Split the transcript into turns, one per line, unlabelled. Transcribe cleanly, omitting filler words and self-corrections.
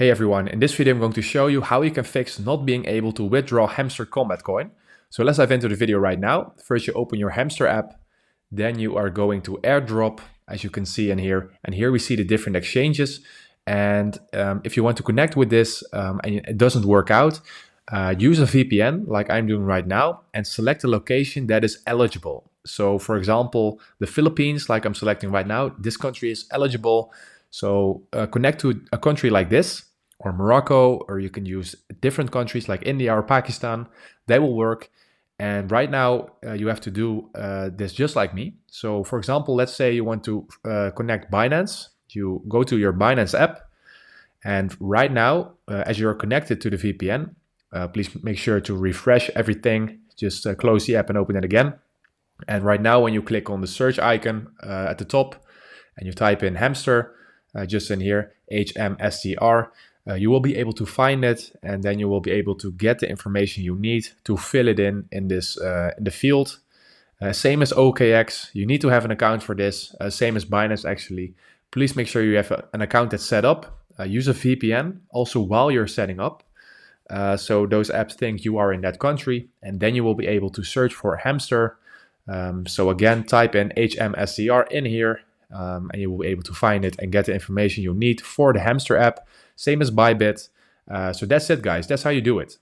Hey everyone, in this video I'm going to show you how you can fix not being able to withdraw Hamster Kombat Coin. So let's dive into the video right now. First you open your Hamster app, then you are going to airdrop, as you can see in here. And here we see the different exchanges. And if you want to connect with this and it doesn't work out, use a VPN like I'm doing right now and select a location that is eligible. So for example, the Philippines, like I'm selecting right now, this country is eligible. So connect to a country like this, or Morocco, or you can use different countries like India or Pakistan. They will work. And right now you have to do this just like me. So for example, let's say you want to connect Binance. You go to your Binance app. And right now, as you're connected to the VPN, please make sure to refresh everything. Just close the app and open it again. And right now, when you click on the search icon at the top and you type in hamster, just in here, HMSTR, you will be able to find it, and then you will be able to get the information you need to fill it in this in the field. Same as OKX, you need to have an account for this. Same as Binance actually. Please make sure you have an account that's set up. Use a VPN also while you're setting up. So those apps think you are in that country, and then you will be able to search for hamster. So again, type in HMSTR in here. And you will be able to find it and get the information you need for the Hamster app, same as Bybit. So that's it, guys. That's how you do it.